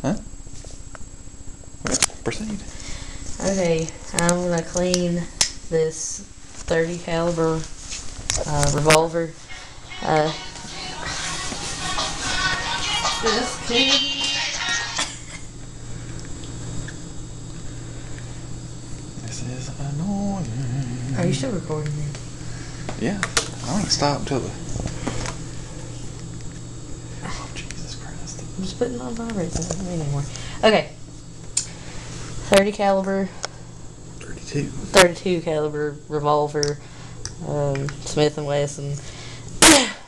Huh? Well, proceed. Okay, I'm gonna clean this 30 caliber revolver. This kid. This is annoying. Are you still recording me? Yeah. I don't stop until the... Oh, Jesus Christ. I'm just putting on vibrate. Doesn't mean anymore. Okay. 30 caliber. 32 caliber revolver. Smith Wesson.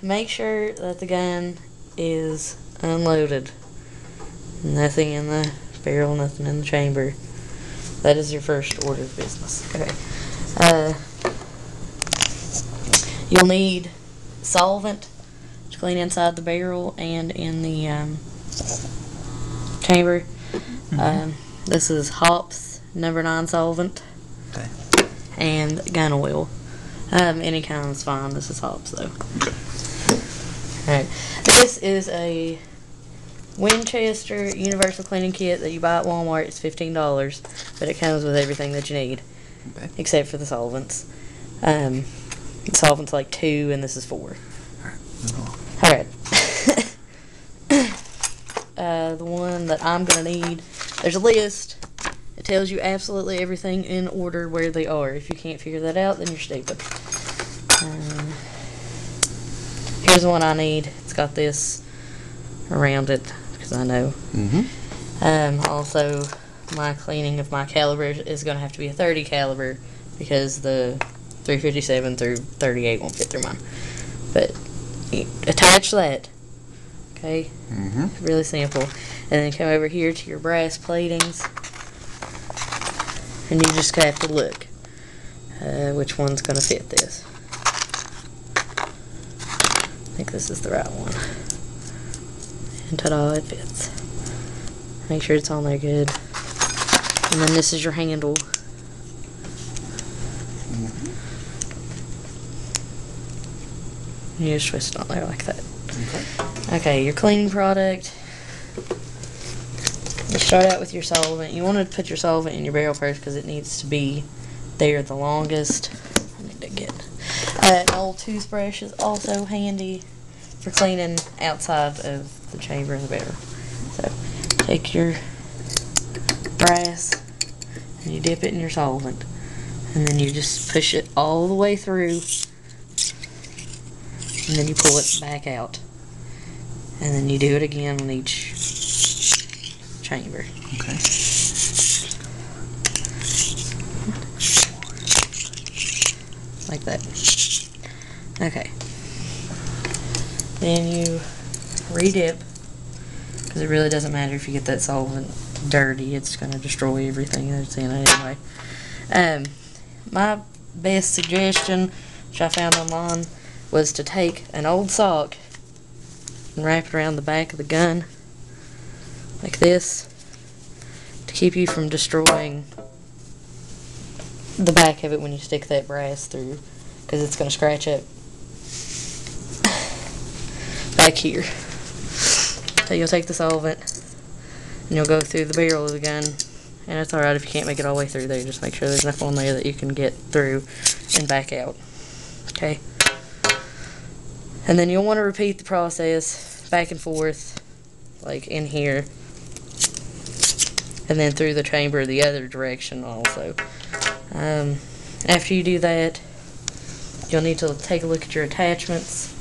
Make sure that the gun is unloaded. Nothing in the barrel, nothing in the chamber. That is your first order of business. Okay. You'll need solvent to clean inside the barrel and in the chamber. This is hops, number 9 solvent. Okay. And gun oil. Any kind is fine. This is hops though. Okay. Alright. This is a Winchester Universal Cleaning Kit that you buy at Walmart. It's $15, but it comes with everything that you need. Okay. Except for the solvents. The solvent's like 2 and this is 4. Alright. The one that I'm going to need, there's a list. It tells you absolutely everything in order where they are. If you can't figure that out, then you're stupid. Here's the one I need. It's got this around it, because I know. Also, my cleaning of my caliber is going to have to be a 30 caliber, because the 357 through 38 won't fit through mine. But attach that. Okay? Really simple. And then come over here to your brass platings. And you just have to look which one's going to fit this. I think this is the right one. And ta-da, it fits. Make sure it's on there good. And then this is your handle. You just twist it on there like that. Okay, your cleaning product. You start out with your solvent. You want to put your solvent in your barrel first because it needs to be there the longest. I need to get an old toothbrush is also handy for cleaning outside of the chamber and the barrel. So take your brass and you dip it in your solvent, and then you just push it all the way through, and then you pull it back out, and then you do it again on each chamber. Okay. Like that. Okay. Then you re-dip, because it really doesn't matter if you get that solvent dirty. It's going to destroy everything that's in it anyway. My best suggestion, which I found online, was to take an old sock and wrap it around the back of the gun like this to keep you from destroying the back of it when you stick that brass through, because it's going to scratch up back here. So you'll take the solvent and you'll go through the barrel of the gun, and it's alright if you can't make it all the way through there. Just make sure there's enough on there that you can get through and back out. Okay? And then you'll want to repeat the process back and forth, like in here, and then through the chamber the other direction also. After you do that, you'll need to take a look at your attachments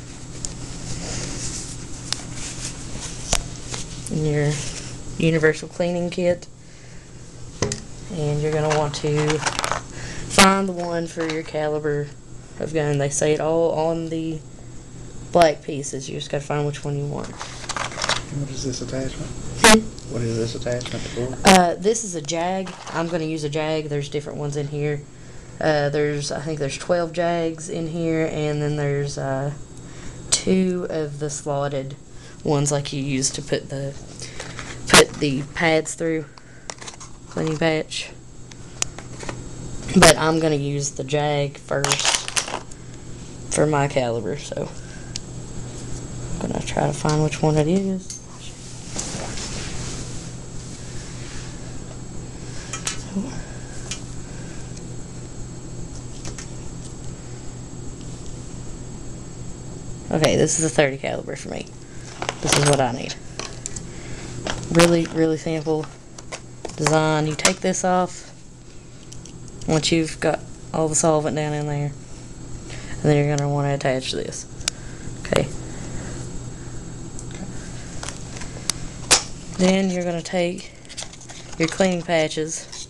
in your universal cleaning kit, and you're going to want to find the one for your caliber of gun. They say it all on the black pieces. You just got to find which one you want. What is this attachment? What is this attachment for? This is a jag. I'm going to use a jag. There's different ones in here. I think there's 12 jags in here, and then there's 2 of the slotted ones like you use to put the pads through, cleaning patch. But I'm going to use the jag first for my caliber, so I'm going to try to find which one it is. Okay, this is a 30 caliber for me. This is what I need. Really, really simple design. You take this off once you've got all the solvent down in there, and then you're going to want to attach this. Okay. Then you're going to take your cleaning patches,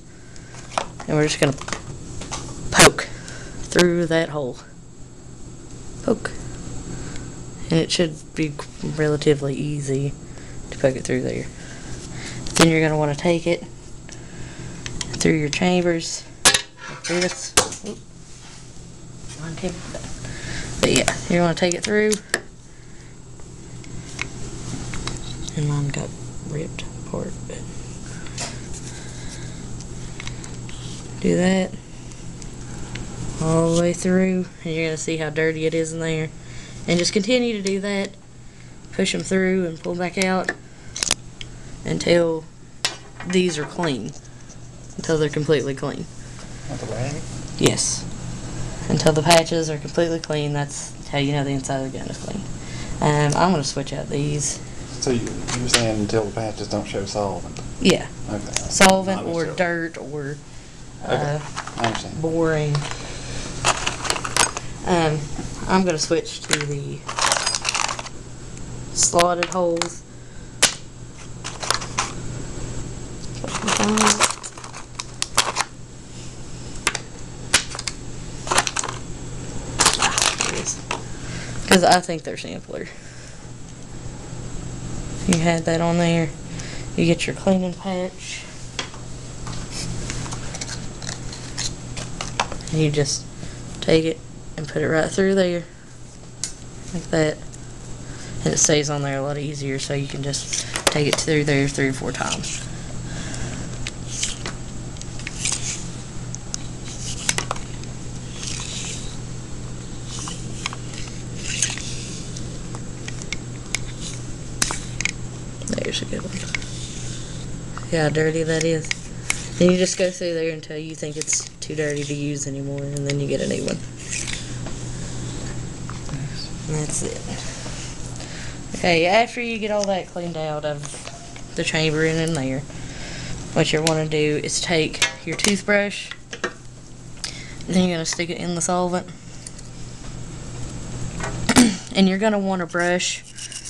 and we're just going to poke through that hole. Poke. And it should be relatively easy to poke it through there. Then you're going to want to take it through your chambers like this. But yeah, you're going to take it through. And mine got ripped apart. But do that all the way through, and you're going to see how dirty it is in there. And just continue to do that. Push them through and pull back out until these are clean. Until they're completely clean. With the rag? Yes. Until the patches are completely clean. That's how you know the inside of the gun is clean. I'm going to switch out these. So you're saying until the patches don't show solvent? Yeah. Okay. Solvent or dirt or Okay. I understand. boring. I'm going to switch to the slotted holes. Because I think they're simpler. You had that on there. You get your cleaning patch. And you just take it and put it right through there. Like that. And it stays on there a lot easier, so you can just take it through there 3 or 4 times. There's a good one. See how dirty that is? And you just go through there until you think it's too dirty to use anymore, and then you get a new one. And that's it. Okay, after you get all that cleaned out of the chamber and in there, what you want to do is take your toothbrush, and then you're going to stick it in the solvent. And you're going to want to brush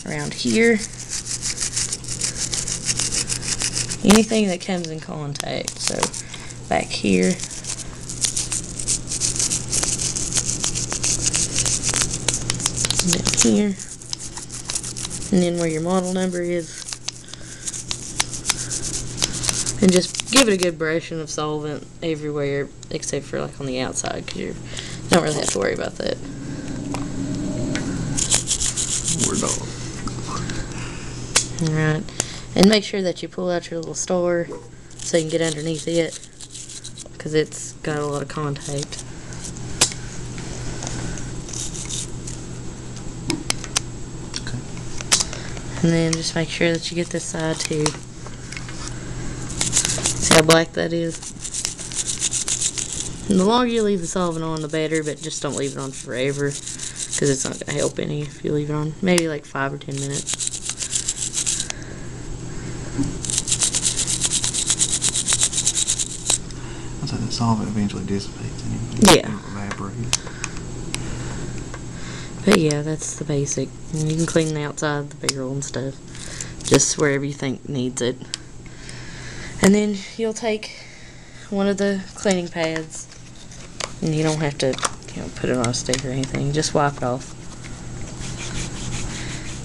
around here. Anything that comes in contact, so back here, and then here, and then where your model number is, and just give it a good brushing of solvent everywhere except for like on the outside, because you don't really have to worry about that. We're done. Alright. And make sure that you pull out your little star so you can get underneath it, because it's got a lot of contact. Okay. And then just make sure that you get this side too. See how black that is? And the longer you leave the solvent on, the better, but just don't leave it on forever, because it's not going to help any if you leave it on. Maybe like 5 or 10 minutes. So the solvent eventually dissipates anyway. Yeah. It'll evaporate. But yeah, that's the basic. And you can clean the outside of the barrel and stuff, just wherever you think needs it. And then you'll take one of the cleaning pads, and you don't have to, put it on a stick or anything. Just wipe it off.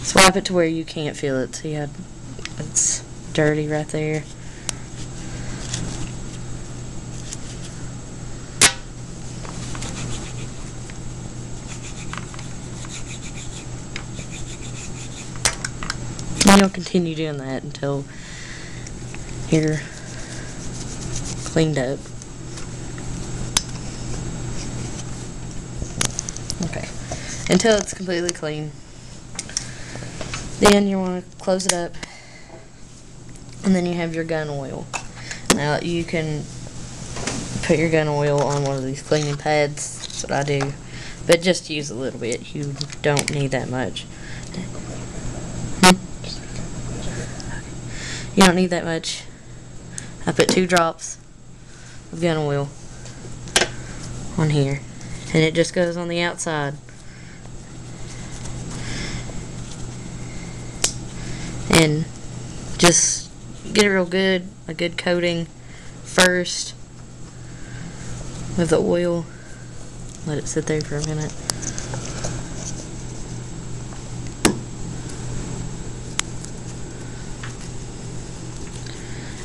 Swipe it to where you can't feel it. See how it's dirty right there? And you'll continue doing that until you're cleaned up. Okay. Until it's completely clean. Then you want to close it up. And then you have your gun oil. Now you can put your gun oil on one of these cleaning pads. That's what I do. But just use a little bit. You don't need that much. You don't need that much. I put 2 drops of gun oil on here. And it just goes on the outside. And just get it real good, a good coating first with the oil. Let it sit there for a minute.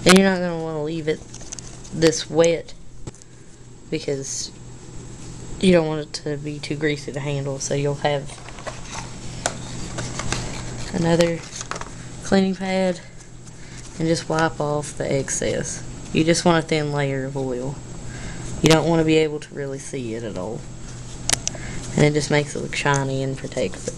And you're not going to want to leave it this wet because you don't want it to be too greasy to handle, so you'll have another cleaning pad and just wipe off the excess. You just want a thin layer of oil. You don't want to be able to really see it at all. And it just makes it look shiny and protects it.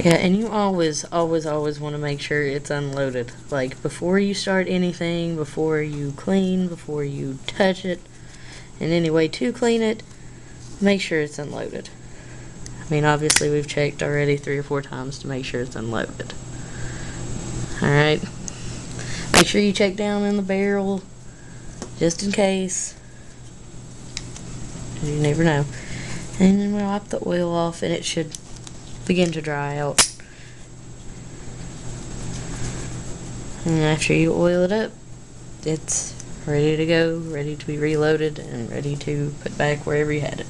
Yeah, and you always want to make sure it's unloaded. Like, before you start anything, before you clean, before you touch it, and any way to clean it, make sure it's unloaded. I mean, obviously we've checked already 3 or 4 times to make sure it's unloaded. Alright. Make sure you check down in the barrel, just in case. You never know. And then we'll wipe the oil off, and it should begin to dry out. And after you oil it up, it's ready to go, ready to be reloaded, and ready to put back wherever you had it.